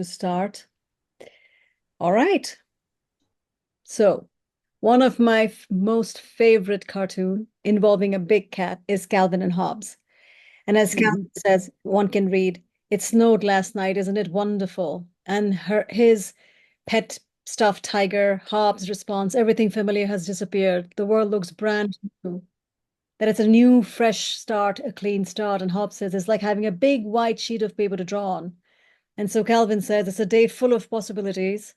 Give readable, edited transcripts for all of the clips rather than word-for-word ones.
To start. All right. So, one of my most favorite cartoon involving a big cat is Calvin and Hobbes. And as Calvin says, one can read, "It snowed last night, isn't it wonderful?" And his pet stuffed tiger, Hobbes' response, "Everything familiar has disappeared. The world looks brand new." That it's a new, fresh start, a clean start. And Hobbes says it's like having a big white sheet of paper to draw on. And so Calvin says it's a day full of possibilities.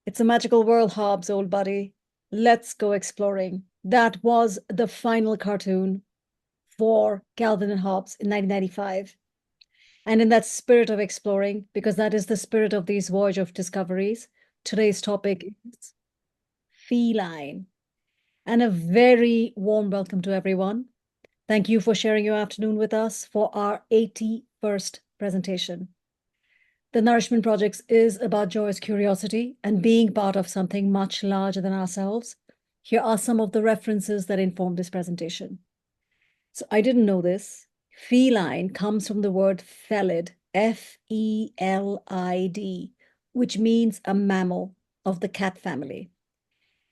It's a magical world, Hobbes, old buddy. Let's go exploring. That was the final cartoon for Calvin and Hobbes in 1995. And in that spirit of exploring, because that is the spirit of these voyage of discoveries, today's topic is feline. And a very warm welcome to everyone. Thank you for sharing your afternoon with us for our 81st presentation. The Nourishment Projects is about joyous curiosity and being part of something much larger than ourselves. Here are some of the references that inform this presentation. So I didn't know this. Feline comes from the word felid, F-E-L-I-D, which means a mammal of the cat family.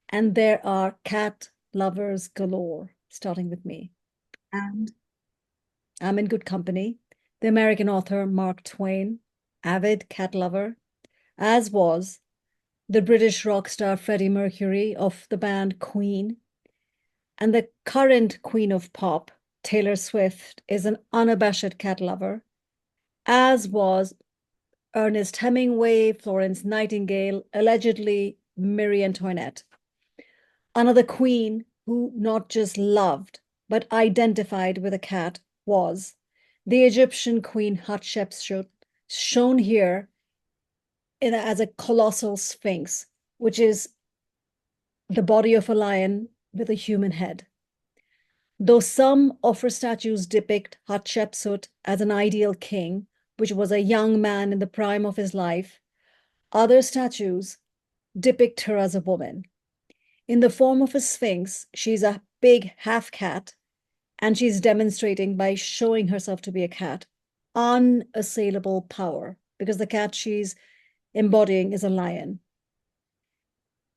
And there are cat lovers galore, starting with me. And I'm in good company. The American author Mark Twain, avid cat lover, as was the British rock star Freddie Mercury of the band Queen. And the current queen of pop, Taylor Swift, is an unabashed cat lover, as was Ernest Hemingway, Florence Nightingale, allegedly Marie Antoinette. Another queen who not just loved, but identified with a cat was the Egyptian queen Hatshepsut, shown here as a colossal sphinx, which is the body of a lion with a human head. Though some of her statues depict Hatshepsut as an ideal king, which was a young man in the prime of his life, other statues depict her as a woman. In the form of a sphinx, she's a big half cat, and she's demonstrating by showing herself to be a cat unassailable power, because the cat she's embodying is a lion.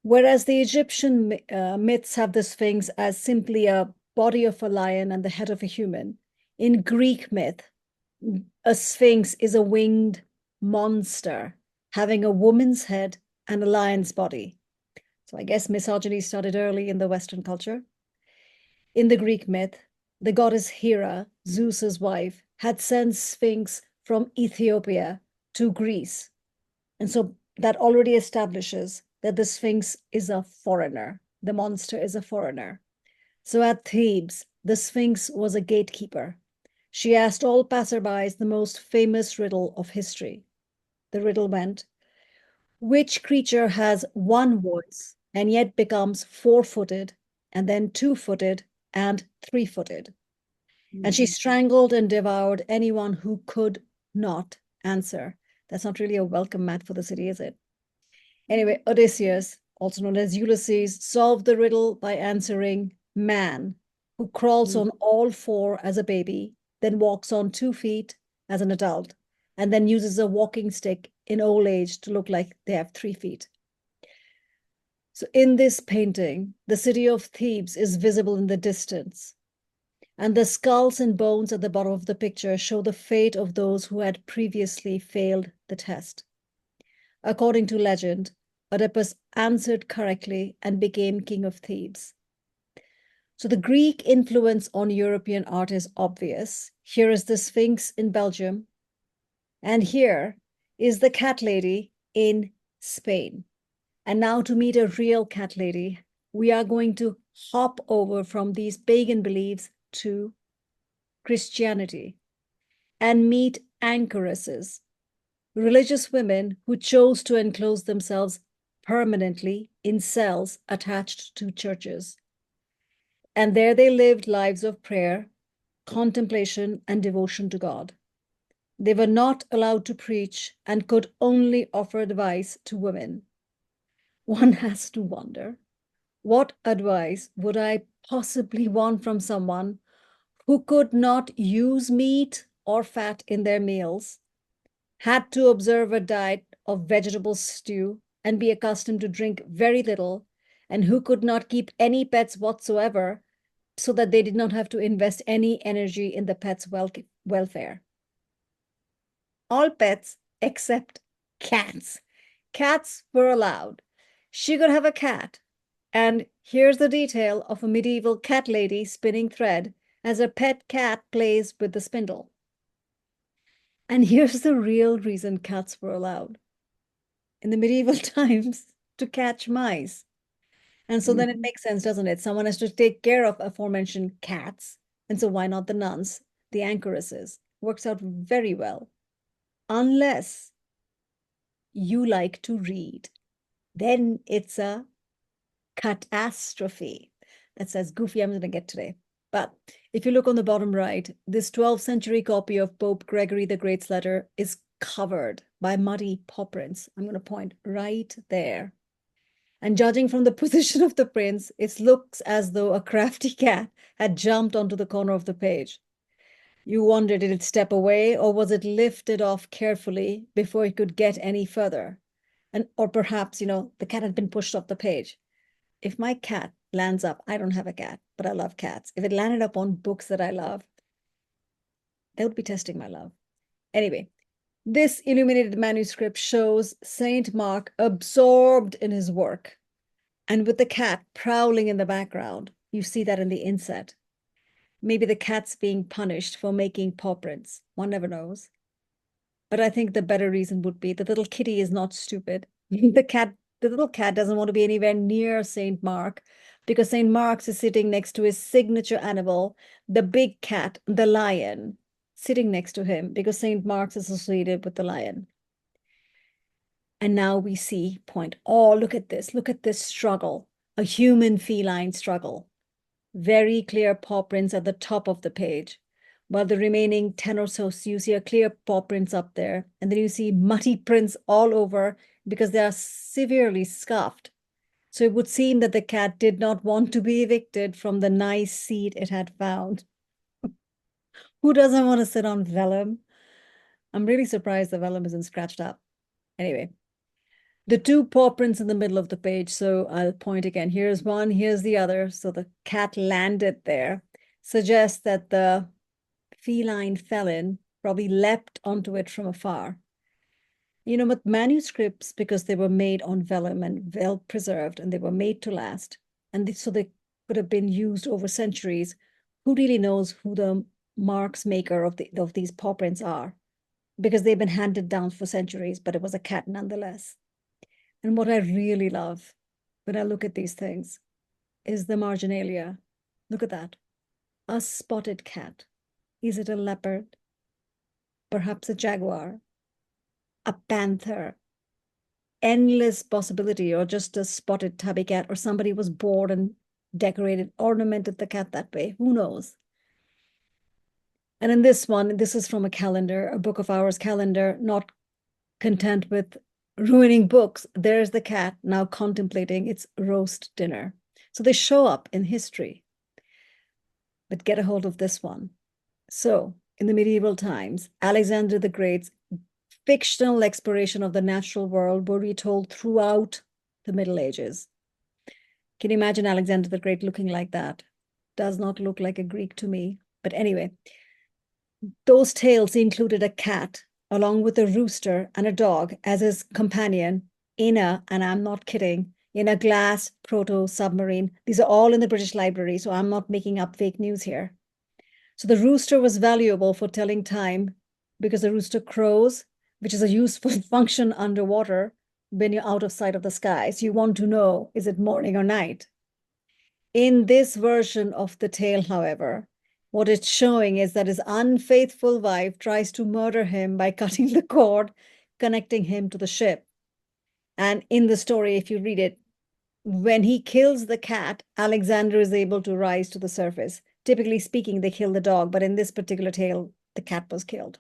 Whereas the Egyptian myths have the sphinx as simply a body of a lion and the head of a human, in Greek myth, a sphinx is a winged monster having a woman's head and a lion's body. So I guess misogyny started early in the Western culture. In the Greek myth, the goddess Hera, Zeus's wife, had sent Sphinx from Ethiopia to Greece. And so that already establishes that the Sphinx is a foreigner. The monster is a foreigner. So at Thebes, the Sphinx was a gatekeeper. She asked all passerbys the most famous riddle of history. The riddle went, which creature has one voice and yet becomes four-footed and then two-footed and three-footed? And she strangled and devoured anyone who could not answer. That's not really a welcome mat for the city, is it? Anyway, Odysseus, also known as Ulysses, solved the riddle by answering man, who crawls on all four as a baby, then walks on 2 feet as an adult, and then uses a walking stick in old age to look like they have 3 feet. So in this painting, the city of Thebes is visible in the distance, and the skulls and bones at the bottom of the picture show the fate of those who had previously failed the test. According to legend, Oedipus answered correctly and became king of Thebes. So the Greek influence on European art is obvious. Here is the Sphinx in Belgium, and here is the cat lady in Spain. And now to meet a real cat lady, we are going to hop over from these pagan beliefs to Christianity and meet anchoresses, religious women who chose to enclose themselves permanently in cells attached to churches. And there they lived lives of prayer, contemplation, and devotion to God. They were not allowed to preach and could only offer advice to women. One has to wonder, what advice would I possibly want from someone who could not use meat or fat in their meals, had to observe a diet of vegetable stew and be accustomed to drink very little, and who could not keep any pets whatsoever so that they did not have to invest any energy in the pet's welfare. All pets except cats. Cats were allowed. She could have a cat. And here's the detail of a medieval cat lady spinning thread as her pet cat plays with the spindle. And here's the real reason cats were allowed in the medieval times to catch mice. And so then it makes sense, doesn't it? Someone has to take care of aforementioned cats. And so why not the nuns, the anchoresses? Works out very well. Unless you like to read, then it's a catastrophe. That's as goofy I'm going to get today. But if you look on the bottom right, this 12th century copy of Pope Gregory the Great's letter is covered by muddy paw prints. I'm going to point right there. And judging from the position of the prints, it looks as though a crafty cat had jumped onto the corner of the page. You wonder, did it step away or was it lifted off carefully before it could get any further? And or perhaps, the cat had been pushed off the page. If my cat lands up, I don't have a cat, but I love cats. If it landed up on books that I love, they would be testing my love. Anyway, this illuminated manuscript shows Saint Mark absorbed in his work. And with the cat prowling in the background, you see that in the inset. Maybe the cat's being punished for making paw prints. One never knows. But I think the better reason would be the little kitty is not stupid. The little cat doesn't want to be anywhere near St. Mark because St. Mark's is sitting next to his signature animal, the big cat, the lion, sitting next to him because St. Mark's is associated with the lion. And now we see point. Oh, look at this struggle, a human feline struggle. Very clear paw prints at the top of the page, while the remaining 10 or so, you see a clear paw prints up there. And then you see muddy prints all over because they are severely scuffed. So it would seem that the cat did not want to be evicted from the nice seat it had found. Who doesn't want to sit on vellum? I'm really surprised the vellum isn't scratched up. Anyway, the two paw prints in the middle of the page. So I'll point again. Here's one, here's the other. So the cat landed there. Suggests that the feline felon probably leapt onto it from afar. But manuscripts, because they were made on vellum and well preserved, and they were made to last, and so they could have been used over centuries. Who really knows who the marks maker of these paw prints are? Because they've been handed down for centuries, but it was a cat nonetheless. And what I really love when I look at these things is the marginalia. Look at that. A spotted cat. Is it a leopard? Perhaps a jaguar? A panther? Endless possibility, or just a spotted tabby cat, or somebody was bored and decorated, ornamented the cat that way. Who knows? And in this one, this is from a calendar, a Book of Hours calendar, not content with ruining books. There's the cat now contemplating its roast dinner. So they show up in history. But get a hold of this one. So in the medieval times, Alexander the Great's fictional exploration of the natural world were retold throughout the Middle Ages. Can you imagine Alexander the Great looking like that? Does not look like a Greek to me. But anyway, those tales included a cat along with a rooster and a dog as his companion and I'm not kidding, in a glass proto-submarine. These are all in the British Library, so I'm not making up fake news here. So the rooster was valuable for telling time because the rooster crows, which is a useful function underwater when you're out of sight of the sky. So you want to know, is it morning or night? In this version of the tale, however, what it's showing is that his unfaithful wife tries to murder him by cutting the cord, connecting him to the ship. And in the story, if you read it, when he kills the cat, Alexander is able to rise to the surface. Typically speaking, they kill the dog, but in this particular tale, the cat was killed.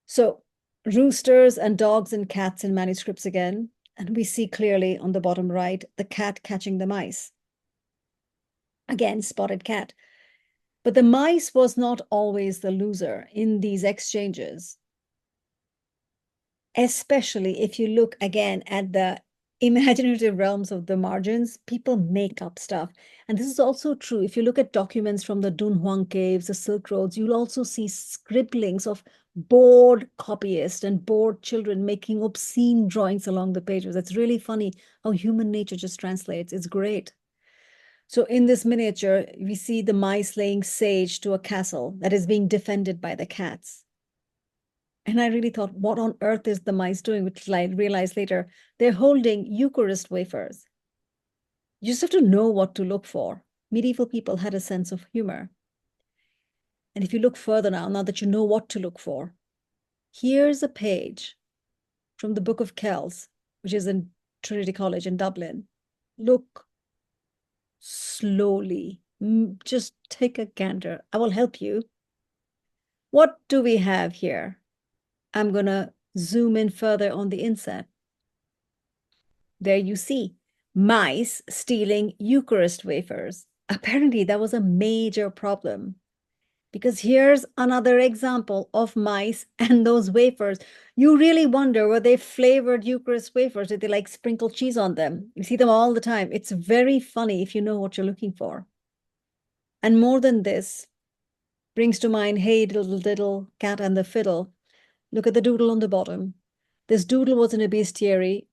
So roosters and dogs and cats in manuscripts again. And we see clearly on the bottom right, the cat catching the mice. Again, spotted cat. But the mice was not always the loser in these exchanges. especially if you look again at the imaginative realms of the margins, people make up stuff. And this is also true. If you look at documents from the Dunhuang caves, the Silk Roads, you'll also see scribblings of bored copyists and bored children making obscene drawings along the pages. It's really funny how human nature just translates. It's great. So in this miniature, we see the mice laying siege to a castle that is being defended by the cats. And I really thought, what on earth is the mice doing? Which I realized later, they're holding Eucharist wafers. You just have to know what to look for. Medieval people had a sense of humor. And if you look further now that you know what to look for, here's a page from the Book of Kells, which is in Trinity College in Dublin. Look slowly. Just take a gander. I will help you. What do we have here? I'm going to zoom in further on the inset. There you see mice stealing Eucharist wafers. Apparently, that was a major problem because here's another example of mice and those wafers. You really wonder, were they flavored Eucharist wafers? Did they like sprinkle cheese on them? You see them all the time. It's very funny if you know what you're looking for. And more than this, brings to mind, hey, little cat and the fiddle. Look at the doodle on the bottom. This doodle was in a bestiary.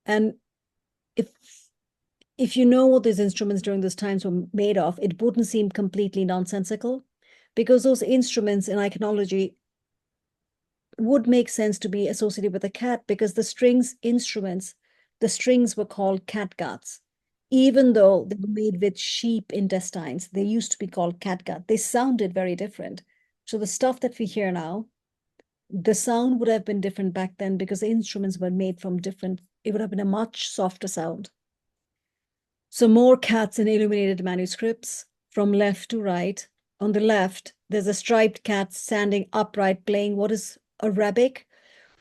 And if you know what these instruments during those times were made of, it wouldn't seem completely nonsensical because those instruments in iconology would make sense to be associated with a cat because the strings were called catguts. Even though they were made with sheep intestines, they used to be called catgut. They sounded very different. So the stuff that we hear now, the sound would have been different back then because the instruments were made from different, it would have been a much softer sound. So more cats in illuminated manuscripts from left to right. On the left, there's a striped cat standing upright playing what is a rebec,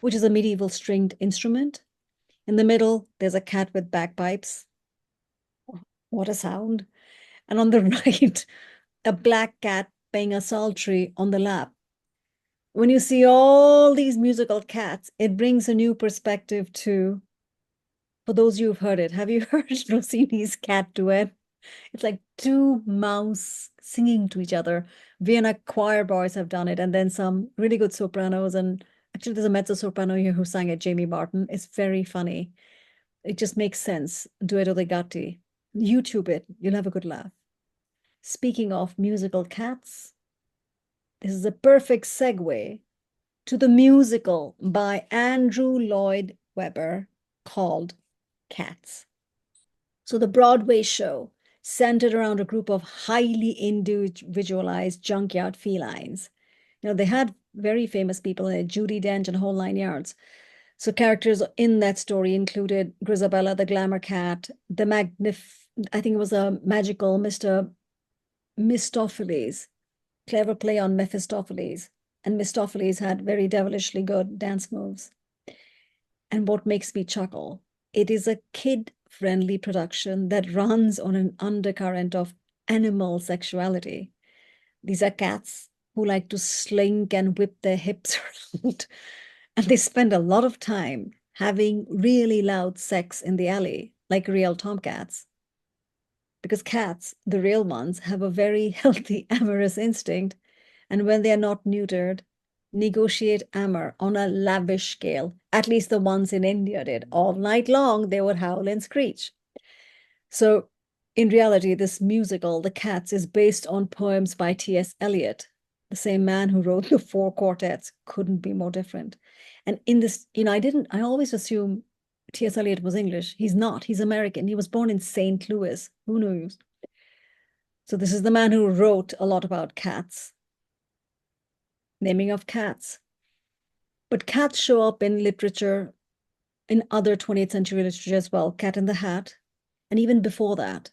which is a medieval stringed instrument. In the middle, there's a cat with bagpipes. What a sound. And on the right, a black cat playing a psaltery on the lap. When you see all these musical cats, it brings a new perspective to, for those who've heard it, have you heard Rossini's cat duet? It's like two mouse singing to each other. Vienna choir boys have done it, and then some really good sopranos. And actually, there's a mezzo soprano here who sang it, Jamie Barton. It's very funny. It just makes sense. Duetto dei Gatti. YouTube it. You'll have a good laugh. Speaking of musical cats, this is a perfect segue to the musical by Andrew Lloyd Webber called Cats. So the Broadway show centered around a group of highly individualized junkyard felines. You know, they had very famous people in it, Judi Dench and whole 9 yards. So characters in that story included Grisabella, the glamour cat, I think it was a magical Mr. Mistopheles, clever play on Mephistopheles. And Mistopheles had very devilishly good dance moves. And what makes me chuckle, it is a kid-friendly production that runs on an undercurrent of animal sexuality. These are cats who like to slink and whip their hips around. And they spend a lot of time having really loud sex in the alley, like real tomcats. Because cats, the real ones, have a very healthy amorous instinct. And when they are not neutered, negotiate amor on a lavish scale. At least the ones in India did. All night long, they would howl and screech. So in reality, this musical, The Cats, is based on poems by T.S. Eliot, the same man who wrote the four quartets. Couldn't be more different. And in this, I always assume T.S. Eliot was English. He's not. He's American. He was born in St. Louis. Who knows? So this is the man who wrote a lot about cats, naming of cats. But cats show up in literature, in other 20th century literature as well. Cat in the Hat. And even before that,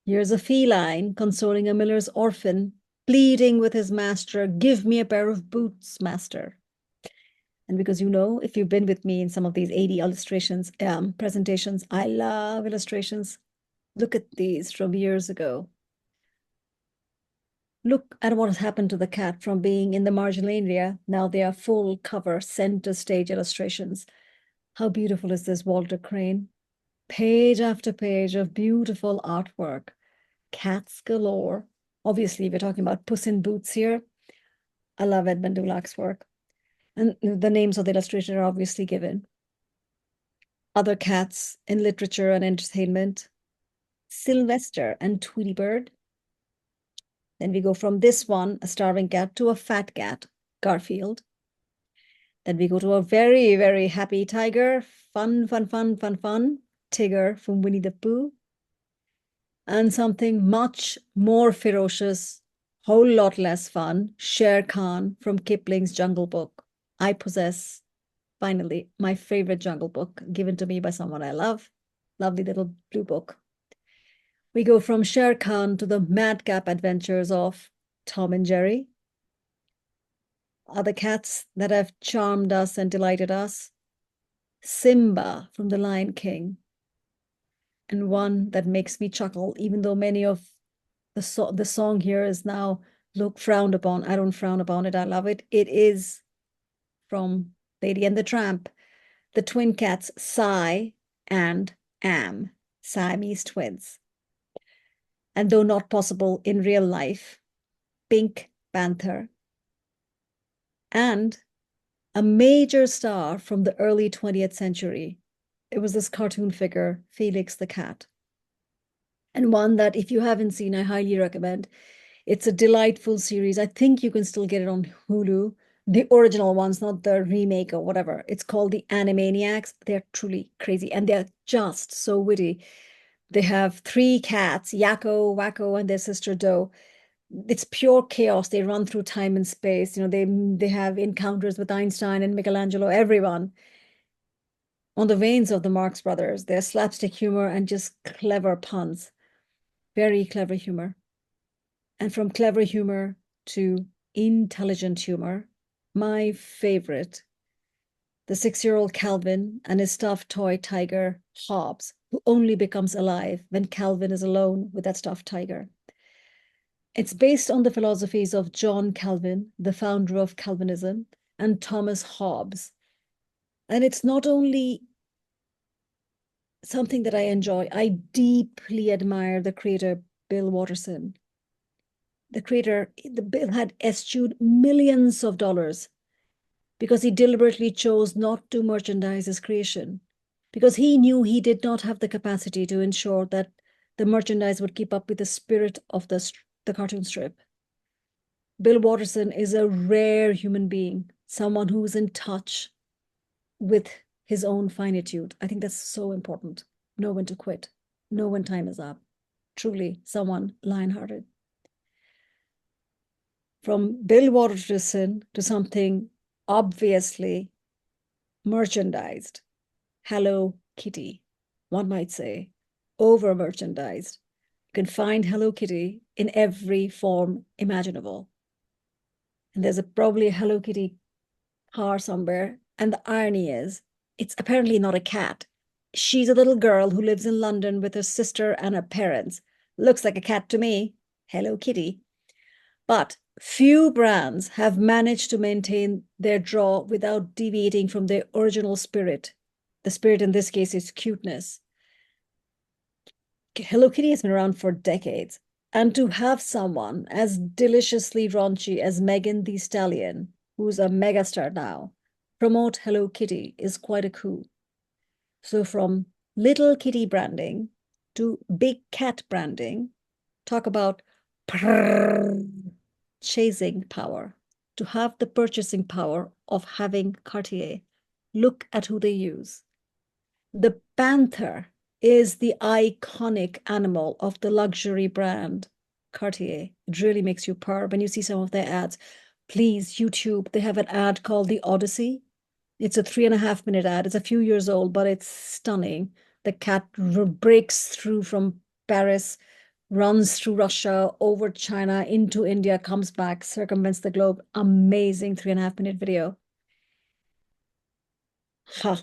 here's a feline consoling a miller's orphan, pleading with his master, give me a pair of boots, master. And because if you've been with me in some of these 80 illustrations, presentations, I love illustrations. Look at these from years ago. Look at what has happened to the cat from being in the marginal area. Now they are full cover, center stage illustrations. How beautiful is this, Walter Crane? Page after page of beautiful artwork. Cats galore. Obviously, we're talking about Puss in Boots here. I love Edmund Dulac's work. And the names of the illustrators are obviously given. Other cats in literature and entertainment. Sylvester and Tweety Bird. Then we go from this one, a starving cat, to a fat cat, Garfield. Then we go to a very, very happy tiger, fun, fun, fun, fun, fun, Tigger from Winnie the Pooh. And something much more ferocious, whole lot less fun, Shere Khan from Kipling's Jungle Book. I possess, finally, my favorite Jungle Book given to me by someone I love. Lovely little blue book. We go from Shere Khan to the madcap adventures of Tom and Jerry. Other cats that have charmed us and delighted us. Simba from The Lion King. And one that makes me chuckle, even though many of the song here is now frowned upon. I don't frown upon it. I love it. It is from Lady and the Tramp, the twin cats Si and Am, Siamese twins. And though not possible in real life, Pink Panther. And a major star from the early 20th century. It was this cartoon figure, Felix the cat. And one that, if you haven't seen, I highly recommend. It's a delightful series. I think you can still get it on Hulu. The original ones, not the remake or whatever. It's called the Animaniacs. They're truly crazy and they're just so witty. They have three cats, Yakko, Wacko, and their sister Do. It's pure chaos. They run through time and space. You know, they have encounters with Einstein and Michelangelo, everyone. On the veins of the Marx Brothers, their slapstick humor and just clever puns. Very clever humor. And from clever humor to intelligent humor, my favorite, the 6-year-old Calvin and his stuffed toy tiger, Hobbs, who only becomes alive when Calvin is alone with that stuffed tiger. It's based on the philosophies of John Calvin, the founder of Calvinism, and Thomas Hobbes. And it's not only something that I enjoy, I deeply admire the creator, Bill Watterson. The creator, Bill had eschewed millions of dollars because he deliberately chose not to merchandise his creation, because he knew he did not have the capacity to ensure that the merchandise would keep up with the spirit of the cartoon strip. Bill Watterson is a rare human being, someone who's in touch with his own finitude. I think that's so important. Know when to quit, know when time is up. Truly, someone lion-hearted. From Bill Watterson to something obviously merchandised, Hello Kitty, one might say, over merchandised. You can find Hello Kitty in every form imaginable. And there's probably a Hello Kitty car somewhere. And the irony is, it's apparently not a cat. She's a little girl who lives in London with her sister and her parents. Looks like a cat to me. Hello Kitty. But few brands have managed to maintain their draw without deviating from their original spirit. The spirit in this case is cuteness. Hello Kitty has been around for decades. And to have someone as deliciously raunchy as Megan Thee Stallion, who's a megastar now, promote Hello Kitty is quite a coup. So from little kitty branding to big cat branding, talk about chasing power, to have the purchasing power of having Cartier. Look at who they use. The panther is the iconic animal of the luxury brand Cartier. It really makes you purr when you see some of their ads. Please, YouTube, they have an ad called The Odyssey. It's a 3.5-minute ad. It's a few years old, but it's stunning. The cat breaks through from Paris, runs through Russia, over China, into India, comes back, circumvents the globe. Amazing 3.5-minute video. Ha.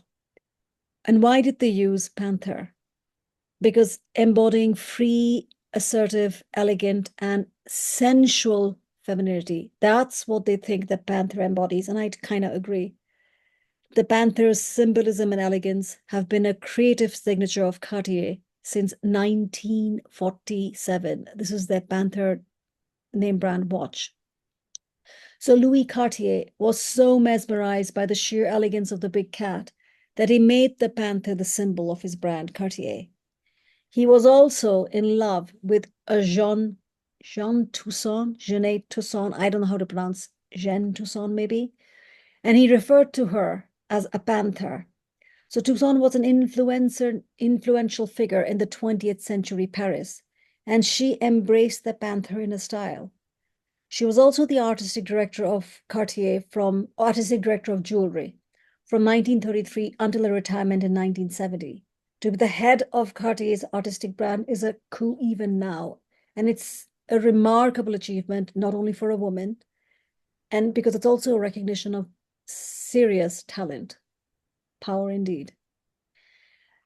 And why did they use panther? Because embodying free assertive, elegant, and sensual femininity. That's what they think the panther embodies, and I kind of agree. The panther's symbolism and elegance have been a creative signature of Cartier since 1947. This is their Panther name brand watch. So Louis Cartier was so mesmerized by the sheer elegance of the big cat that he made the panther the symbol of his brand, Cartier. He was also in love with a Jean Toussaint, Jeanette Toussaint, I don't know how to pronounce Jeanne Toussaint maybe, and he referred to her as a panther. So Toussaint was an influential figure in the 20th century Paris, and she embraced the panther in a style. She was also the artistic director of jewelry from 1933 until her retirement in 1970. To be the head of Cartier's artistic brand is a coup even now. And it's a remarkable achievement, not only for a woman, and because it's also a recognition of serious talent, power indeed.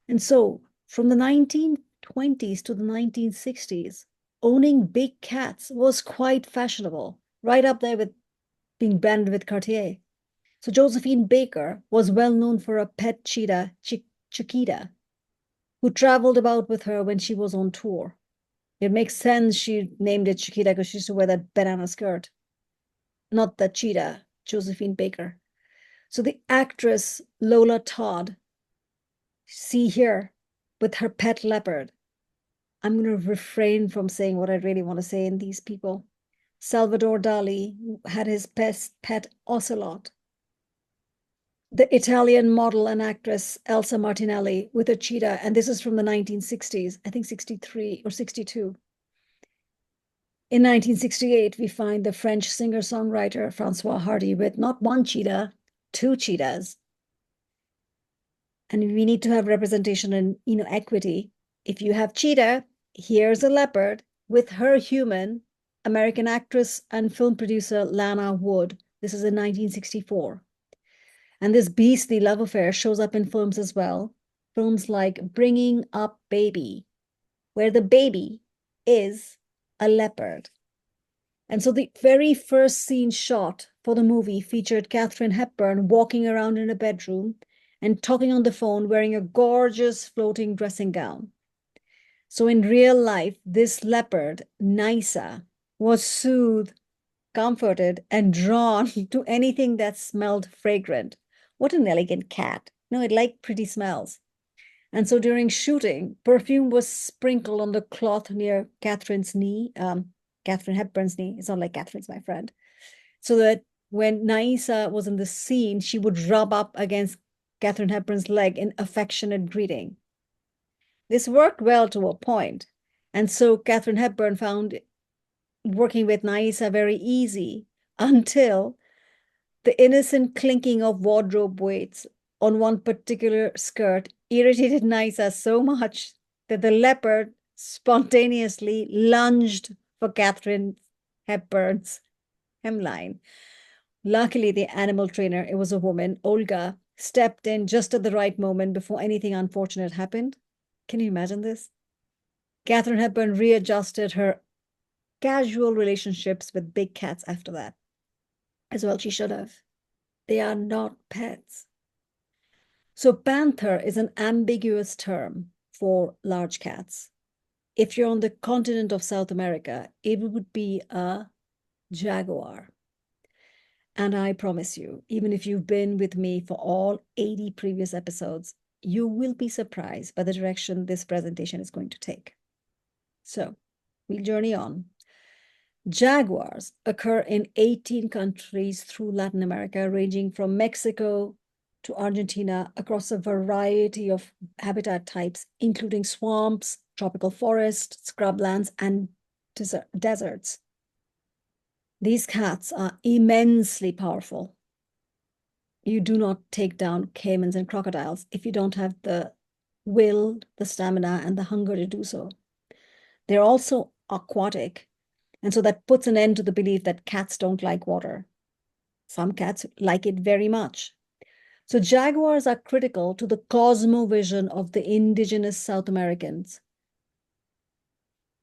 And so from the 1920s to the 1960s, owning big cats was quite fashionable, right up there with being branded with Cartier. So Josephine Baker was well known for a pet cheetah, Chiquita, who traveled about with her when she was on tour. It makes sense she named it Chiquita because she used to wear that banana skirt. Not the cheetah, Josephine Baker. So the actress Lola Todd, see here, with her pet leopard. I'm going to refrain from saying what I really want to say in these people. Salvador Dali had his pet ocelot. The Italian model and actress Elsa Martinelli with a cheetah, and this is from the 1960s, I think 63 or 62. In 1968, we find the French singer-songwriter Francois Hardy with not one cheetah, two cheetahs. And we need to have representation and equity. If you have cheetah, here's a leopard with her human, American actress and film producer Lana Wood. This is in 1964. And this beastly love affair shows up in films as well. Films like Bringing Up Baby, where the baby is a leopard. And so the very first scene shot for the movie featured Katharine Hepburn walking around in a bedroom and talking on the phone wearing a gorgeous floating dressing gown. So in real life, this leopard, Nysa, was soothed, comforted, and drawn to anything that smelled fragrant. What an elegant cat. No, it liked pretty smells. And so during shooting, perfume was sprinkled on the cloth near Catherine's knee, Katharine Hepburn's knee. It's not like Catherine's my friend. So that when Nysa was in the scene, she would rub up against Katharine Hepburn's leg in affectionate greeting. This worked well to a point. And so Katharine Hepburn found working with Nysa very easy until the innocent clinking of wardrobe weights on one particular skirt irritated Nysa so much that the leopard spontaneously lunged for Katharine Hepburn's hemline. Luckily, the animal trainer, it was a woman, Olga, stepped in just at the right moment before anything unfortunate happened. Can you imagine this? Katharine Hepburn readjusted her casual relationships with big cats after that. As well, she should have. They are not pets. So panther is an ambiguous term for large cats. If you're on the continent of South America, it would be a jaguar. And I promise you, even if you've been with me for all 80 previous episodes, you will be surprised by the direction this presentation is going to take. So we'll journey on. Jaguars occur in 18 countries through Latin America, ranging from Mexico to Argentina, across a variety of habitat types, including swamps, tropical forests, scrublands, and deserts. These cats are immensely powerful. You do not take down caimans and crocodiles if you don't have the will, the stamina, and the hunger to do so. They're also aquatic, and so that puts an end to the belief that cats don't like water. Some cats like it very much. So jaguars are critical to the cosmovision of the indigenous South Americans.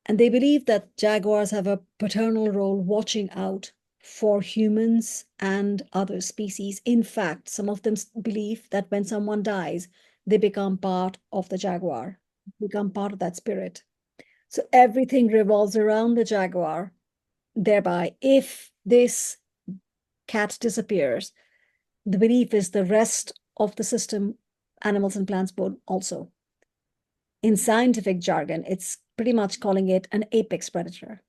And they believe that jaguars have a paternal role watching out for humans and other species. In fact, some of them believe that when someone dies, they become part of the jaguar, become part of that spirit. So everything revolves around the jaguar. Thereby, if this cat disappears, the belief is the rest of the system, animals and plants would also. In scientific jargon, it's pretty much calling it an apex predator,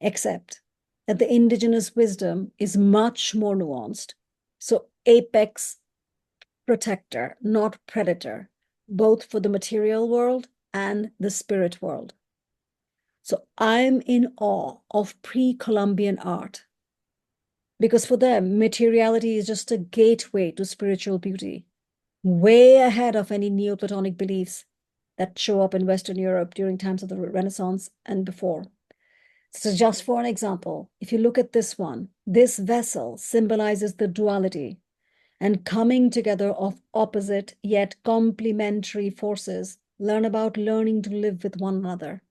except that the indigenous wisdom is much more nuanced. So, apex protector, not predator, both for the material world and the spirit world. So, I'm in awe of pre Columbian art because for them, materiality is just a gateway to spiritual beauty, way ahead of any Neoplatonic beliefs that show up in Western Europe during times of the Renaissance and before. So, just for an example, if you look at this one, this vessel symbolizes the duality and coming together of opposite yet complementary forces. Learn about learning to live with one another.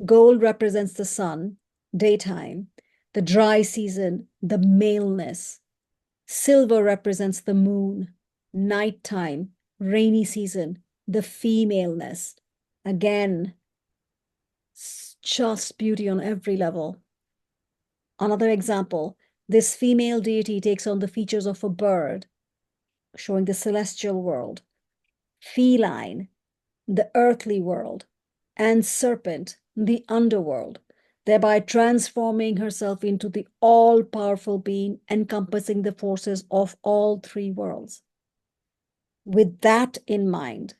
Gold represents the sun, daytime, the dry season, the maleness. Silver represents the moon, nighttime, rainy season, the femaleness. Again, just beauty on every level. Another example, this female deity takes on the features of a bird, showing the celestial world, feline, the earthly world, and serpent, the underworld, thereby transforming herself into the all-powerful being encompassing the forces of all three worlds. With that in mind,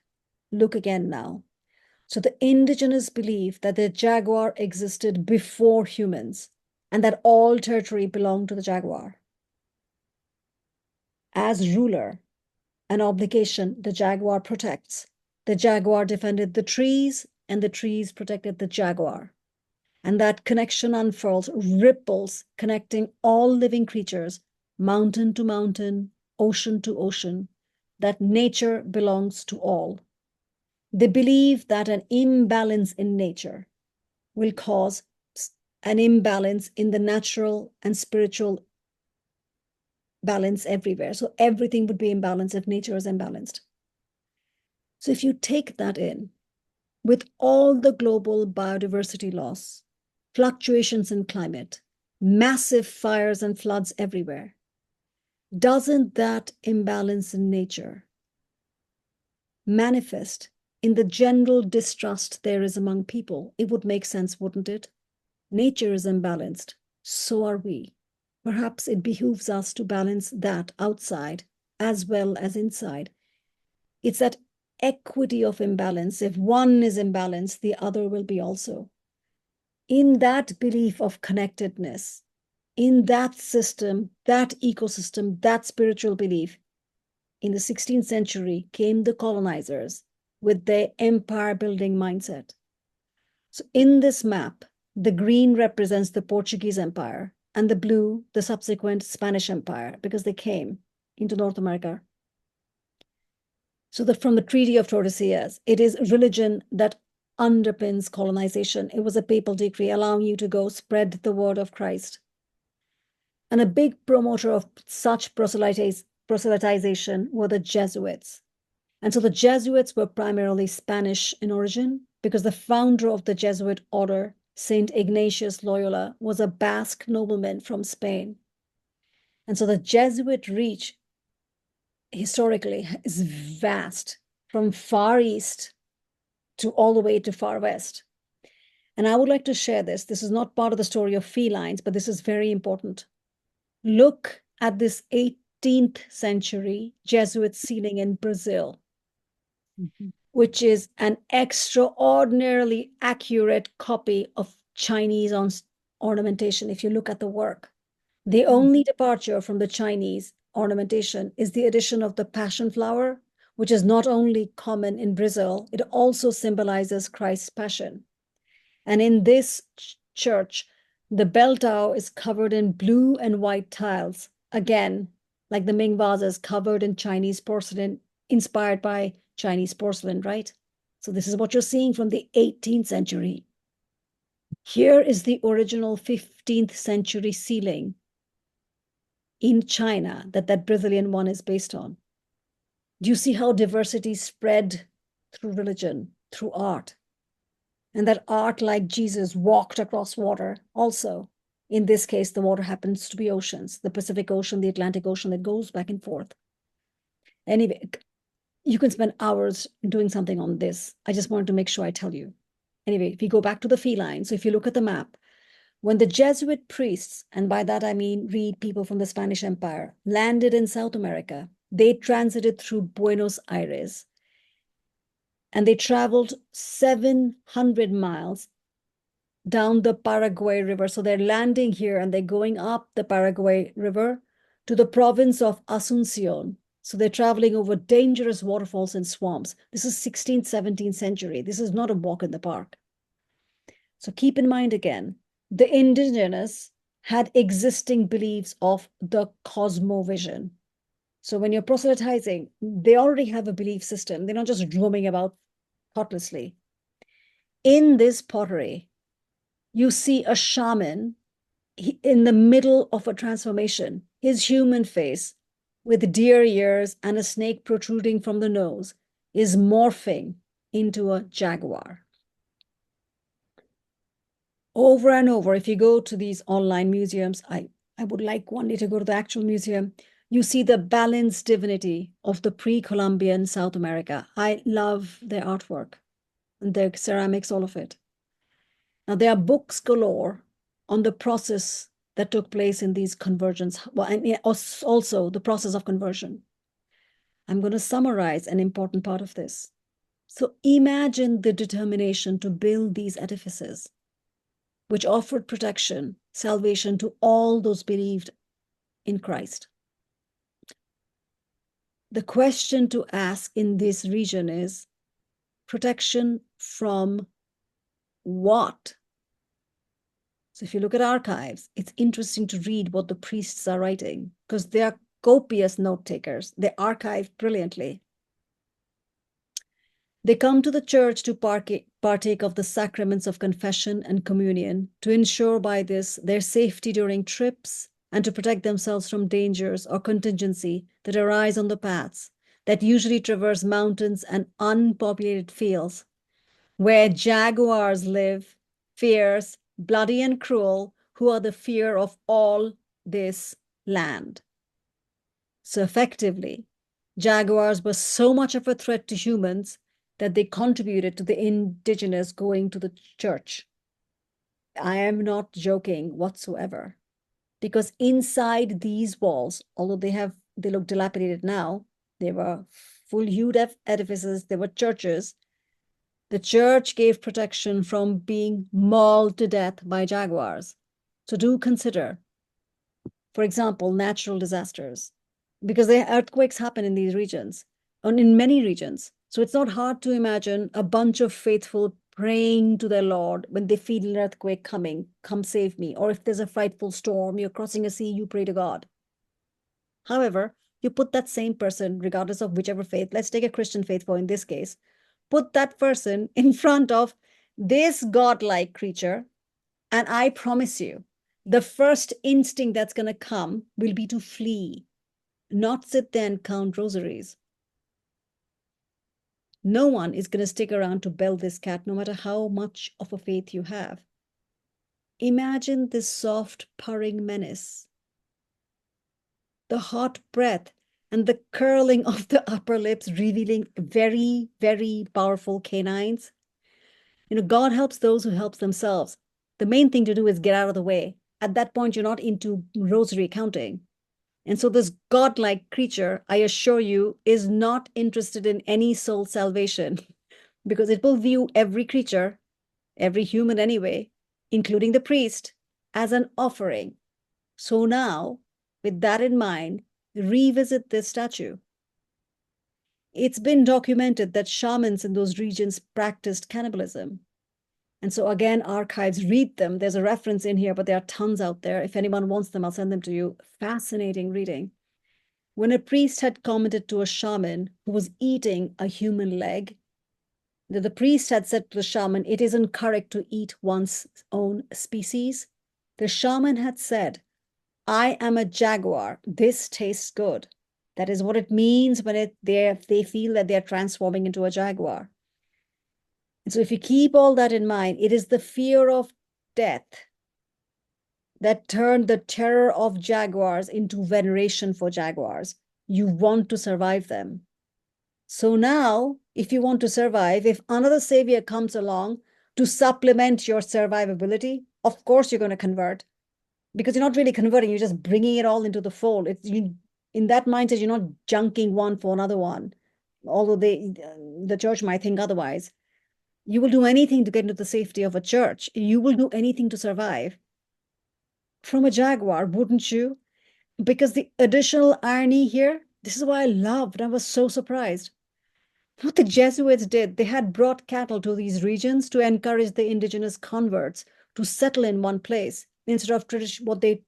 look again now. So the indigenous belief that the jaguar existed before humans and that all territory belonged to the jaguar. As ruler, an obligation the jaguar protects. The jaguar defended the trees and the trees protected the jaguar. And that connection unfurls, ripples, connecting all living creatures, mountain to mountain, ocean to ocean, that nature belongs to all. They believe that an imbalance in nature will cause an imbalance in the natural and spiritual balance everywhere. So everything would be imbalanced if nature is imbalanced. So if you take that in, with all the global biodiversity loss, fluctuations in climate, massive fires and floods everywhere, doesn't that imbalance in nature manifest in the general distrust there is among people? It would make sense, wouldn't it? Nature is imbalanced, so are we. Perhaps it behooves us to balance that outside as well as inside. It's that equity of imbalance. If one is imbalanced, the other will be also. In that belief of connectedness, in that system, that ecosystem, that spiritual belief, in the 16th century came the colonizers with their empire building mindset. So in this map, the green represents the Portuguese Empire and the blue, the subsequent Spanish Empire, because they came into North America. So that from the Treaty of Tordesillas, it is religion that underpins colonization. It was a papal decree allowing you to go spread the word of Christ. And a big promoter of such proselytization were the Jesuits. And so the Jesuits were primarily Spanish in origin because the founder of the Jesuit order, Saint Ignatius Loyola, was a Basque nobleman from Spain. And so the Jesuit reach historically is vast, from far east to all the way to far west. And I would like to share this. This is not part of the story of felines, but this is very important. Look at this 18th century Jesuit sealing in Brazil, which is an extraordinarily accurate copy of Chinese ornamentation. If you look at the work, the only departure from the Chinese ornamentation is the addition of the passion flower, which is not only common in Brazil, it also symbolizes Christ's passion. And in this church, the bell tower is covered in blue and white tiles, again, like the Ming vases covered in Chinese porcelain, inspired by Chinese porcelain, right? So this is what you're seeing from the 18th century. Here is the original 15th century ceiling in China that Brazilian one is based on. Do you see how diversity spread through religion, through art? And that art, like Jesus, walked across water also. In this case, the water happens to be oceans, the Pacific Ocean, the Atlantic Ocean that goes back and forth. Anyway, you can spend hours doing something on this. I just wanted to make sure I tell you. Anyway, if you go back to the feline, so if you look at the map, when the Jesuit priests, and by that I mean read people from the Spanish Empire, landed in South America, they transited through Buenos Aires and they traveled 700 miles down the Paraguay River. So they're landing here and they're going up the Paraguay River to the province of Asuncion. So they're traveling over dangerous waterfalls and swamps. This is 16th, 17th century. This is not a walk in the park. So keep in mind again, the indigenous had existing beliefs of the cosmovision. So when you're proselytizing, they already have a belief system. They're not just roaming about thoughtlessly. In this pottery, you see a shaman in the middle of a transformation. His human face, with deer ears and a snake protruding from the nose, is morphing into a jaguar. Over and over, if you go to these online museums, I would like one day to go to the actual museum, you see the balanced divinity of the pre-Columbian South America. I love their artwork and their ceramics, all of it. Now, there are books galore on the process that took place in these conversions, well, and also the process of conversion. I'm going to summarize an important part of this. So imagine the determination to build these edifices, which offered protection, salvation to all those believed in Christ. The question to ask in this region is protection from what? So if you look at archives, it's interesting to read what the priests are writing because they are copious note takers. They archive brilliantly. They come to the church to partake of the sacraments of confession and communion to ensure by this their safety during trips and to protect themselves from dangers or contingency that arise on the paths that usually traverse mountains and unpopulated fields where jaguars live, fierce, bloody and cruel, who are the fear of all this land. So effectively, jaguars were so much of a threat to humans that they contributed to the indigenous going to the church. I am not joking whatsoever, because inside these walls, although they look dilapidated now, they were full-hued edifices, they were churches. The church gave protection from being mauled to death by jaguars. So do consider, for example, natural disasters, because the earthquakes happen in these regions, and in many regions. So it's not hard to imagine a bunch of faithful praying to their Lord when they feel an earthquake coming, come save me. Or if there's a frightful storm, you're crossing a sea, you pray to God. However, you put that same person, regardless of whichever faith, let's take a Christian faith for in this case, put that person in front of this godlike creature, and I promise you, the first instinct that's going to come will be to flee, not sit there and count rosaries. No one is going to stick around to bell this cat, no matter how much of a faith you have. Imagine this soft, purring menace, the hot breath, and the curling of the upper lips, revealing very, very powerful canines. God helps those who help themselves. The main thing to do is get out of the way. At that point, you're not into rosary counting. And so this godlike creature, I assure you, is not interested in any soul salvation because it will view every creature, every human anyway, including the priest, as an offering. So now, with that in mind, revisit this statue. It's been documented that shamans in those regions practiced cannibalism. And so again, archives, read them. There's a reference in here, but there are tons out there. If anyone wants them, I'll send them to you. Fascinating reading. When a priest had commented to a shaman who was eating a human leg, The priest had said to the shaman, it isn't correct to eat one's own species. The shaman had said, I am a jaguar. This tastes good. That is what it means when they feel that they're transforming into a jaguar. And so if you keep all that in mind, it is the fear of death that turned the terror of jaguars into veneration for jaguars. You want to survive them. So now, if you want to survive, if another savior comes along to supplement your survivability, of course you're going to convert, because you're not really converting, you're just bringing it all into the fold. It's you in that mindset, you're not junking one for another one, although the church might think otherwise. You will do anything to get into the safety of a church. You will do anything to survive from a jaguar, wouldn't you? Because the additional irony here, this is why I loved, I was so surprised. What the Jesuits did, they had brought cattle to these regions to encourage the indigenous converts to settle in one place instead of what they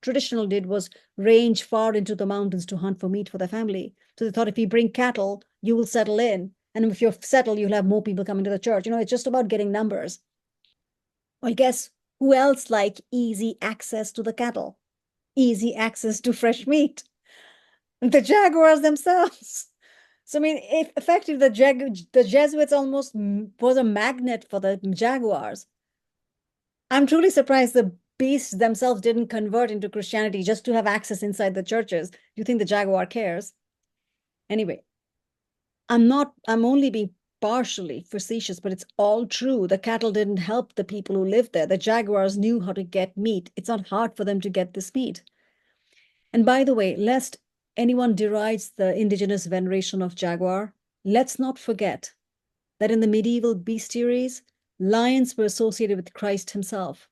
traditional did was range far into the mountains to hunt for meat for their family. So they thought if you bring cattle, you will settle in. And if you're settled, you'll have more people coming to the church. It's just about getting numbers. Well, guess who else like easy access to the cattle? Easy access to fresh meat? The jaguars themselves. So, I mean, if effectively the Jesuits almost was a magnet for the jaguars. I'm truly surprised the beasts themselves didn't convert into Christianity just to have access inside the churches. Do you think the jaguar cares? Anyway, I'm only being partially facetious, but it's all true. The cattle didn't help the people who lived there. The jaguars knew how to get meat. It's not hard for them to get this meat. And by the way, lest anyone derides the indigenous veneration of jaguar, let's not forget that in the medieval bestiaries, lions were associated with Christ himself,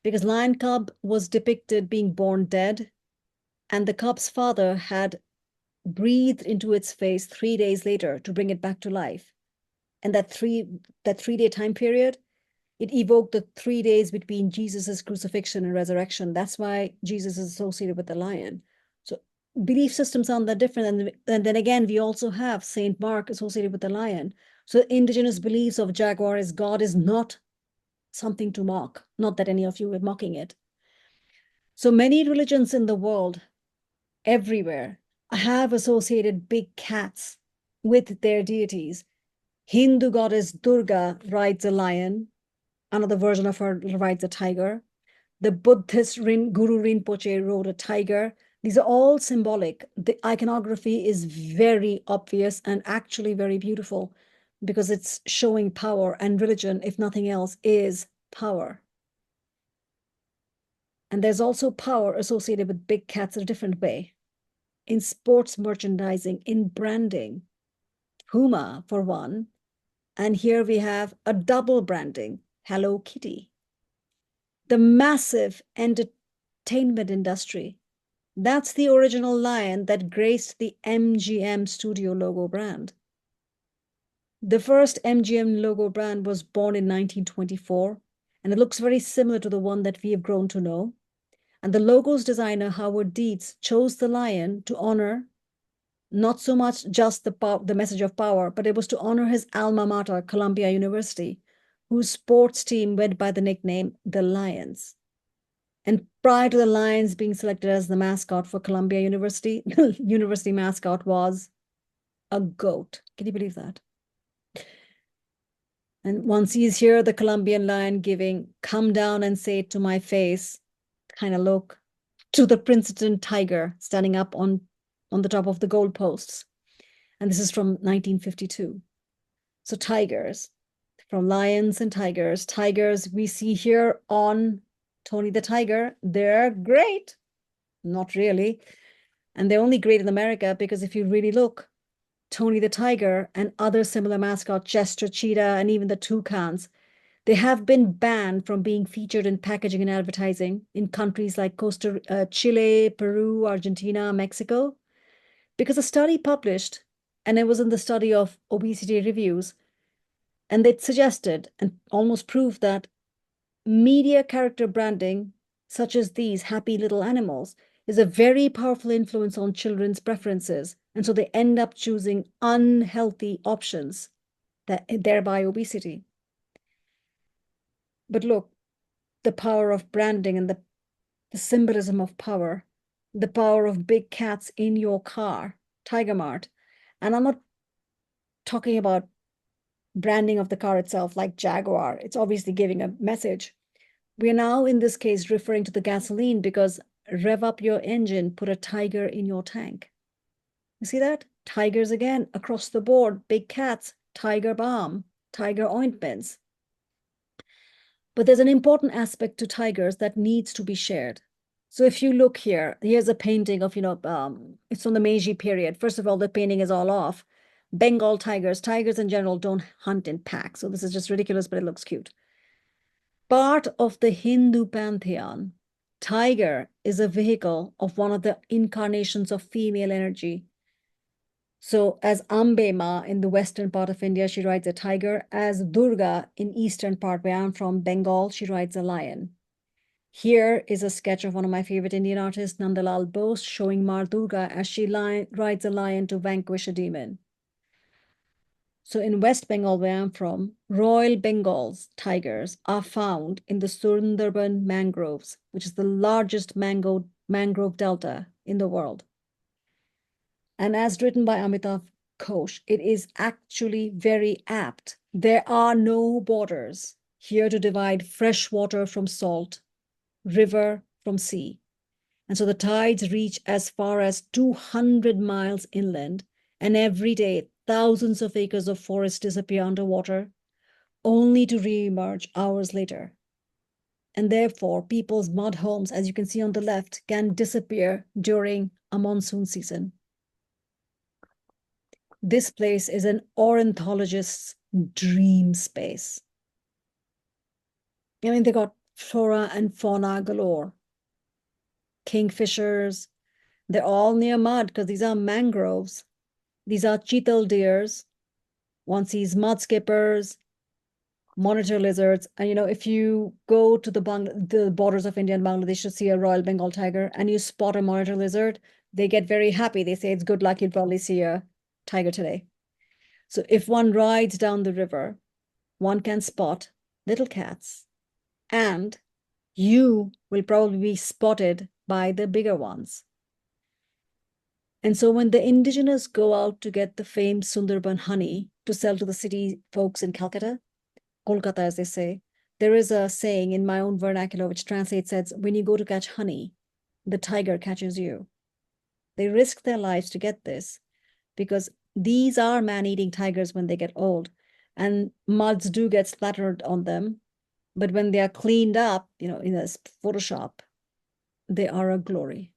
because lion cub was depicted being born dead, and the cub's father had breathed into its face 3 days later to bring it back to life. And that 3 day time period, it evoked the 3 days between Jesus's crucifixion and resurrection. That's why Jesus is associated with the lion. So belief systems aren't that different. And then again, we also have Saint Mark associated with the lion. So indigenous beliefs of jaguar as God is not something to mock. Not that any of you are mocking it. So many religions in the world, everywhere, have associated big cats with their deities. Hindu goddess Durga rides a lion. Another version of her rides a tiger. The Buddhist Guru Rinpoche rode a tiger. These are all symbolic. The iconography is very obvious and actually very beautiful because it's showing power, and religion, if nothing else, is power. And there's also power associated with big cats in a different way. In sports merchandising, in branding, Puma for one, and here we have a double branding, Hello Kitty. The massive entertainment industry, that's the original lion that graced the MGM Studio logo brand. The first MGM logo brand was born in 1924, and it looks very similar to the one that we have grown to know. And the logo's designer, Howard Dietz, chose the lion to honor not so much just the message of power, but it was to honor his alma mater, Columbia University, whose sports team went by the nickname the Lions. And prior to the Lions being selected as the mascot for Columbia University, the university mascot was a goat. Can you believe that? And one sees here the Colombian lion giving, come down and say it to my face kind of look to the Princeton tiger standing up on the top of the goalposts. And this is from 1952. So tigers, from lions and tigers. Tigers we see here on Tony the Tiger, they're great. Not really. And they're only great in America because if you really look, Tony the Tiger and other similar mascots, Chester Cheetah, and even the toucans, they have been banned from being featured in packaging and advertising in countries like Chile, Peru, Argentina, Mexico, because a study published, and it was in the study of obesity reviews, and they suggested and almost proved that media character branding, such as these happy little animals, is a very powerful influence on children's preferences. And so they end up choosing unhealthy options that thereby obesity. But look, the power of branding and the symbolism of power, the power of big cats in your car, Tiger Mart. And I'm not talking about branding of the car itself like Jaguar. It's obviously giving a message. We are now, in this case, referring to the gasoline because rev up your engine, put a tiger in your tank. You see that? Tigers again across the board, big cats, tiger balm, tiger ointments. But there's an important aspect to tigers that needs to be shared. So if you look here, here's a painting of, it's from the Meiji period. First of all, the painting is all off. Bengal tigers, tigers in general don't hunt in packs. So this is just ridiculous, but it looks cute. Part of the Hindu pantheon, tiger is a vehicle of one of the incarnations of female energy. So as Ambe Ma in the western part of India, she rides a tiger. As Durga in eastern part where I'm from, Bengal, she rides a lion. Here is a sketch of one of my favorite Indian artists, Nandalal Bose, showing Ma Durga as she rides a lion to vanquish a demon. So in West Bengal, where I'm from, Royal Bengal's tigers are found in the Sundarban mangroves, which is the largest mangrove delta in the world. And as written by Amitav Ghosh, it is actually very apt. There are no borders here to divide fresh water from salt, river from sea. And so the tides reach as far as 200 miles inland, and every day thousands of acres of forest disappear underwater, only to re-emerge hours later. And therefore, people's mud homes, as you can see on the left, can disappear during a monsoon season. This place is an ornithologist's dream space. I mean, they got flora and fauna galore. Kingfishers, they're all near mud because these are mangroves. These are chital deers. One sees mud skippers, monitor lizards. And, if you go to the borders of India and Bangladesh to see a Royal Bengal tiger and you spot a monitor lizard, they get very happy. They say it's good luck, you'll probably see a tiger today. So if one rides down the river, one can spot little cats, and you will probably be spotted by the bigger ones. And so when the indigenous go out to get the famed Sundarban honey to sell to the city folks in Calcutta, Kolkata, as they say, there is a saying in my own vernacular which translates as, when you go to catch honey, the tiger catches you. They risk their lives to get this because these are man-eating tigers when they get old, and muds do get splattered on them. But when they are cleaned up, in a Photoshop, they are a glory.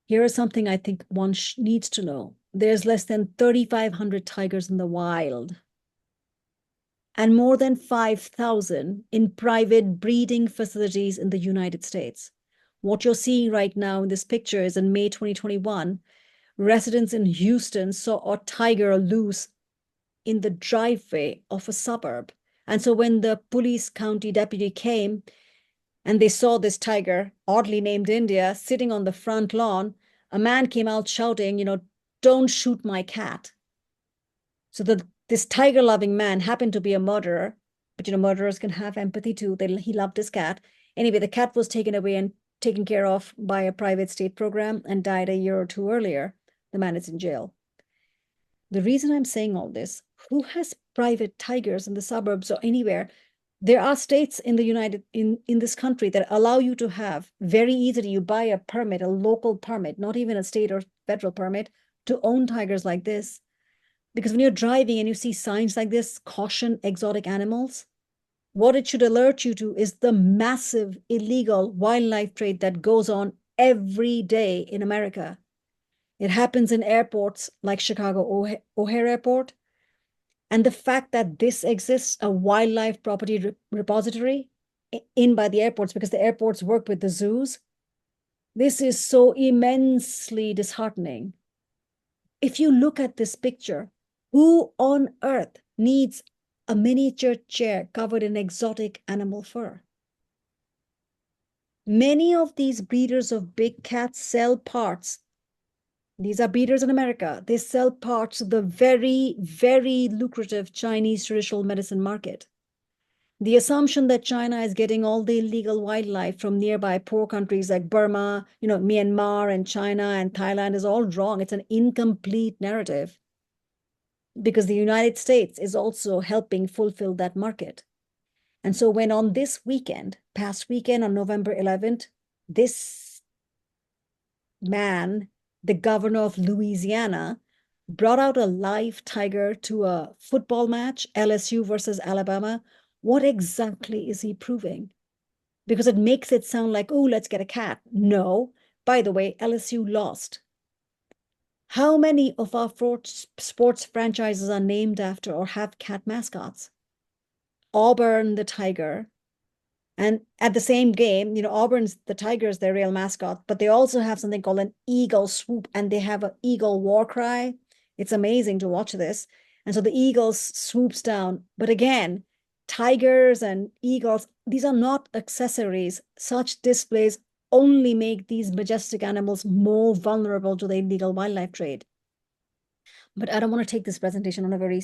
Here is something I think one needs to know. There's less than 3,500 tigers in the wild and more than 5,000 in private breeding facilities in the United States. What you're seeing right now in this picture is in May 2021, residents in Houston saw a tiger loose in the driveway of a suburb. And so when the police county deputy came and they saw this tiger, oddly named India, sitting on the front lawn, a man came out shouting, don't shoot my cat. So this tiger-loving man happened to be a murderer, but murderers can have empathy too. He loved his cat. Anyway, the cat was taken away and taken care of by a private state program and died a year or two earlier. The man is in jail. The reason I'm saying all this, who has private tigers in the suburbs or anywhere? There are states in this country that allow you to have very easily, you buy a permit, a local permit, not even a state or federal permit, to own tigers like this. Because when you're driving and you see signs like this, caution exotic animals, what it should alert you to is the massive illegal wildlife trade that goes on every day in America. It happens in airports like Chicago O'Hare Airport. And the fact that this exists, a wildlife property repository in by the airports, because the airports work with the zoos, this is so immensely disheartening. If you look at this picture, who on earth needs a miniature chair covered in exotic animal fur? Many of these breeders of big cats sell parts These are breeders in America. They sell parts of the very, very lucrative Chinese traditional medicine market. The assumption that China is getting all the illegal wildlife from nearby poor countries like Burma, Myanmar and China and Thailand is all wrong. It's an incomplete narrative because the United States is also helping fulfill that market. And so when on this weekend, past weekend on November 11th, this man, the governor of Louisiana, brought out a live tiger to a football match, LSU versus Alabama. What exactly is he proving? Because it makes it sound like, oh, let's get a cat. No. By the way, LSU lost. How many of our sports franchises are named after or have cat mascots? Auburn, the tiger, and at the same game, Auburn's the Tigers, their real mascot, but they also have something called an eagle swoop, and they have an eagle war cry. It's amazing to watch this. And so the eagle swoops down. But again, tigers and eagles, these are not accessories. Such displays only make these majestic animals more vulnerable to the illegal wildlife trade. But I don't want to take this presentation on a very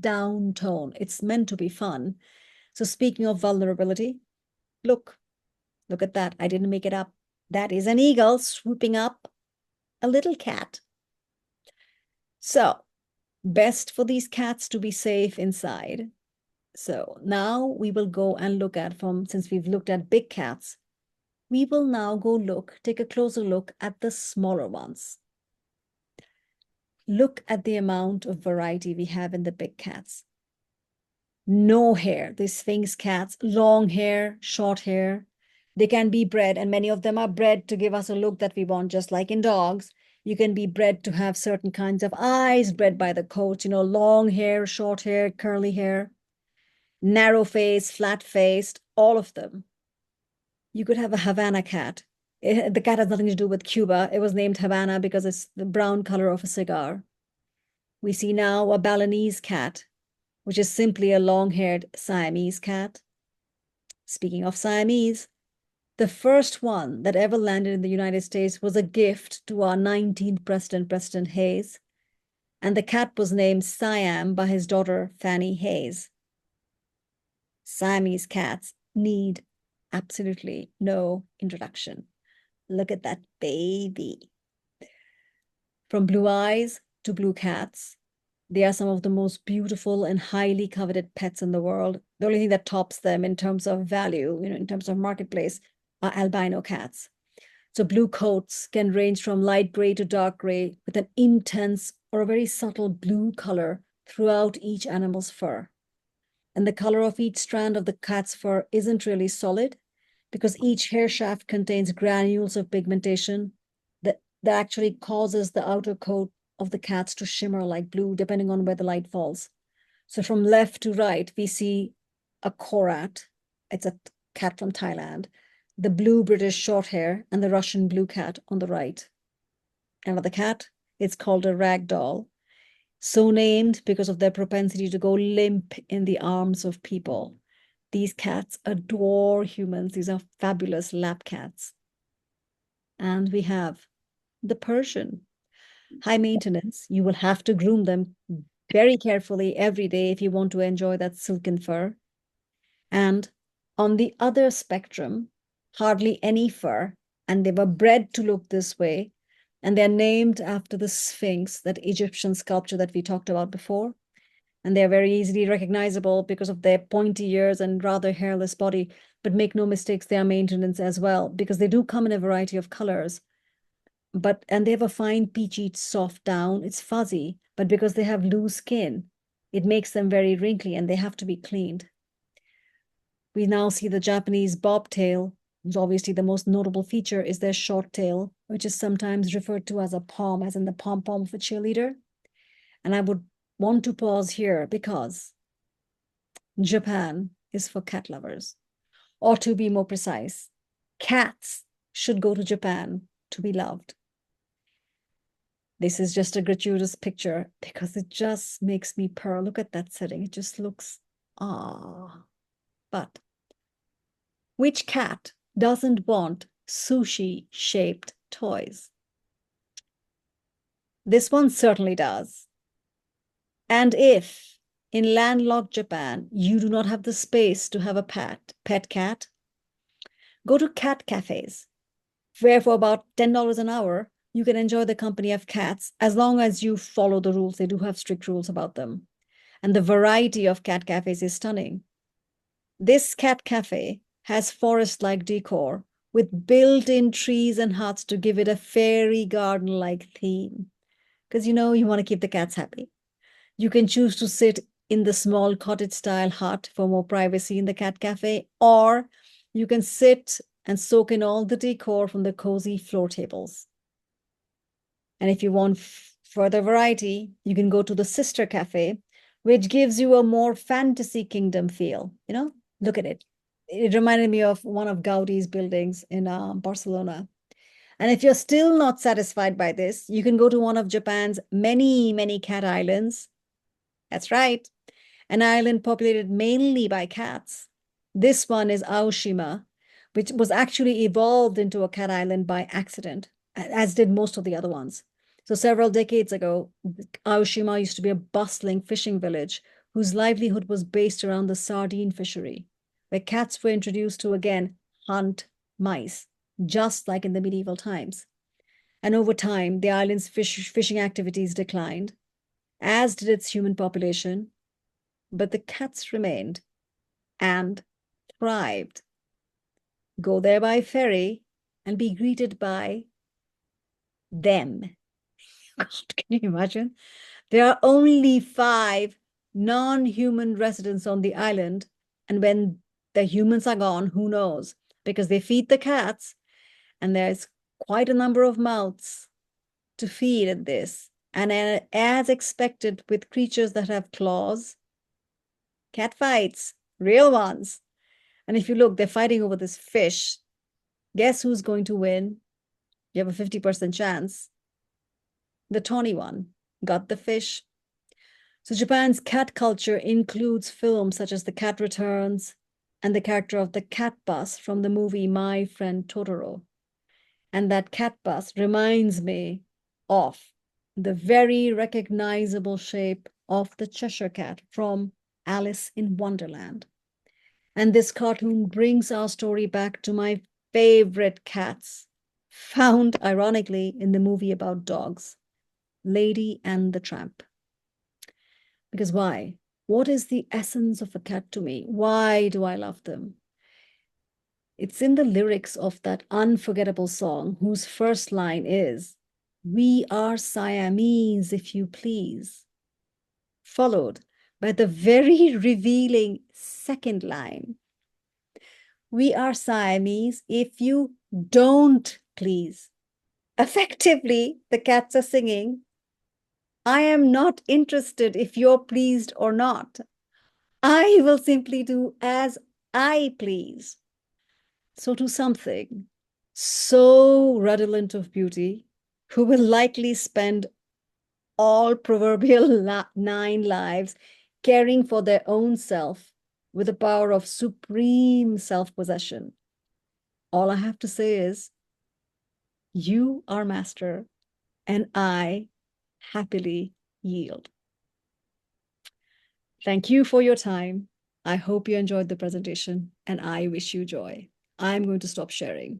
down tone. It's meant to be fun. So speaking of vulnerability, look at that. I didn't make it up. That is an eagle swooping up a little cat. So best for these cats to be safe inside. So now we will go and look at since we've looked at big cats, we will now take a closer look at the smaller ones. Look at the amount of variety we have in the big cats. No hair, the Sphinx cats, long hair, short hair. They can be bred, and many of them are bred to give us a look that we want, just like in dogs. You can be bred to have certain kinds of eyes, bred by the coach, long hair, short hair, curly hair, narrow face, flat faced, all of them. You could have a Havana cat. The cat has nothing to do with Cuba. It was named Havana because it's the brown color of a cigar. We see now a Balinese cat, which is simply a long-haired Siamese cat. Speaking of Siamese, the first one that ever landed in the United States was a gift to our 19th president, President Hayes, and the cat was named Siam by his daughter, Fannie Hayes. Siamese cats need absolutely no introduction. Look at that baby. From blue eyes to blue cats, they are some of the most beautiful and highly coveted pets in the world. The only thing that tops them in terms of value, in terms of marketplace, are albino cats. So blue coats can range from light gray to dark gray with an intense or a very subtle blue color throughout each animal's fur. And the color of each strand of the cat's fur isn't really solid because each hair shaft contains granules of pigmentation that actually causes the outer coat of the cats to shimmer like blue, depending on where the light falls. So from left to right, we see a Korat. It's a cat from Thailand, the blue British short hair, and the Russian blue cat on the right. Another cat, it's called a rag doll, so named because of their propensity to go limp in the arms of people. These cats adore humans. These are fabulous lap cats. And we have the Persian. High maintenance. You will have to groom them very carefully every day if you want to enjoy that silken fur. And on the other spectrum, hardly any fur, and they were bred to look this way. And they're named after the Sphinx, that Egyptian sculpture that we talked about before. And they're very easily recognizable because of their pointy ears and rather hairless body. But make no mistakes, they are maintenance as well, because they do come in a variety of colors. And they have a fine peachy soft down. It's fuzzy, but because they have loose skin, it makes them very wrinkly and they have to be cleaned. We now see the Japanese bobtail, which obviously the most notable feature is their short tail, which is sometimes referred to as a pom, as in the pom-pom of a cheerleader. And I would want to pause here because Japan is for cat lovers. Or to be more precise, cats should go to Japan to be loved. This is just a gratuitous picture because it just makes me purr. Look at that setting. It just looks, But which cat doesn't want sushi-shaped toys? This one certainly does. And if in landlocked Japan you do not have the space to have a pet cat, go to cat cafes, where for about $10 an hour, you can enjoy the company of cats as long as you follow the rules. They do have strict rules about them. And the variety of cat cafes is stunning. This cat cafe has forest-like decor with built-in trees and huts to give it a fairy garden-like theme. Because you want to keep the cats happy. You can choose to sit in the small cottage-style hut for more privacy in the cat cafe, or you can sit and soak in all the decor from the cozy floor tables. And if you want further variety, you can go to the sister cafe, which gives you a more fantasy kingdom feel. Look at it. It reminded me of one of Gaudi's buildings in Barcelona. And if you're still not satisfied by this, you can go to one of Japan's many, many cat islands. That's right, an island populated mainly by cats. This one is Aoshima, which was actually evolved into a cat island by accident, as did most of the other ones. So several decades ago, Aoshima used to be a bustling fishing village whose livelihood was based around the sardine fishery, where cats were introduced to, again, hunt mice, just like in the medieval times. And over time, the island's fishing activities declined, as did its human population, but the cats remained and thrived. Go there by ferry and be greeted by them. God, can you imagine? There are only 5 non-human residents on the island, and when the humans are gone, who knows? Because they feed the cats, and there's quite a number of mouths to feed at this. And as expected with creatures that have claws, cat fights, real ones. And if you look, they're fighting over this fish. Guess who's going to win? You have a 50% chance. The tawny one got the fish. So Japan's cat culture includes films such as The Cat Returns and the character of the cat bus from the movie My Friend Totoro. And that cat bus reminds me of the very recognizable shape of the Cheshire Cat from Alice in Wonderland. And this cartoon brings our story back to my favorite cats, found ironically in the movie about dogs, Lady and the Tramp. Because why? What is the essence of a cat to me? Why do I love them? It's in the lyrics of that unforgettable song whose first line is, "We are Siamese, if you please," followed by the very revealing second line, "We are Siamese, if you don't please." Effectively, the cats are singing, I am not interested if you're pleased or not. I will simply do as I please. So to something so redolent of beauty, who will likely spend all proverbial 9 lives caring for their own self with the power of supreme self-possession. All I have to say is, you are master, and I happily yield. Thank you for your time. I hope you enjoyed the presentation, and I wish you joy. I'm going to stop sharing.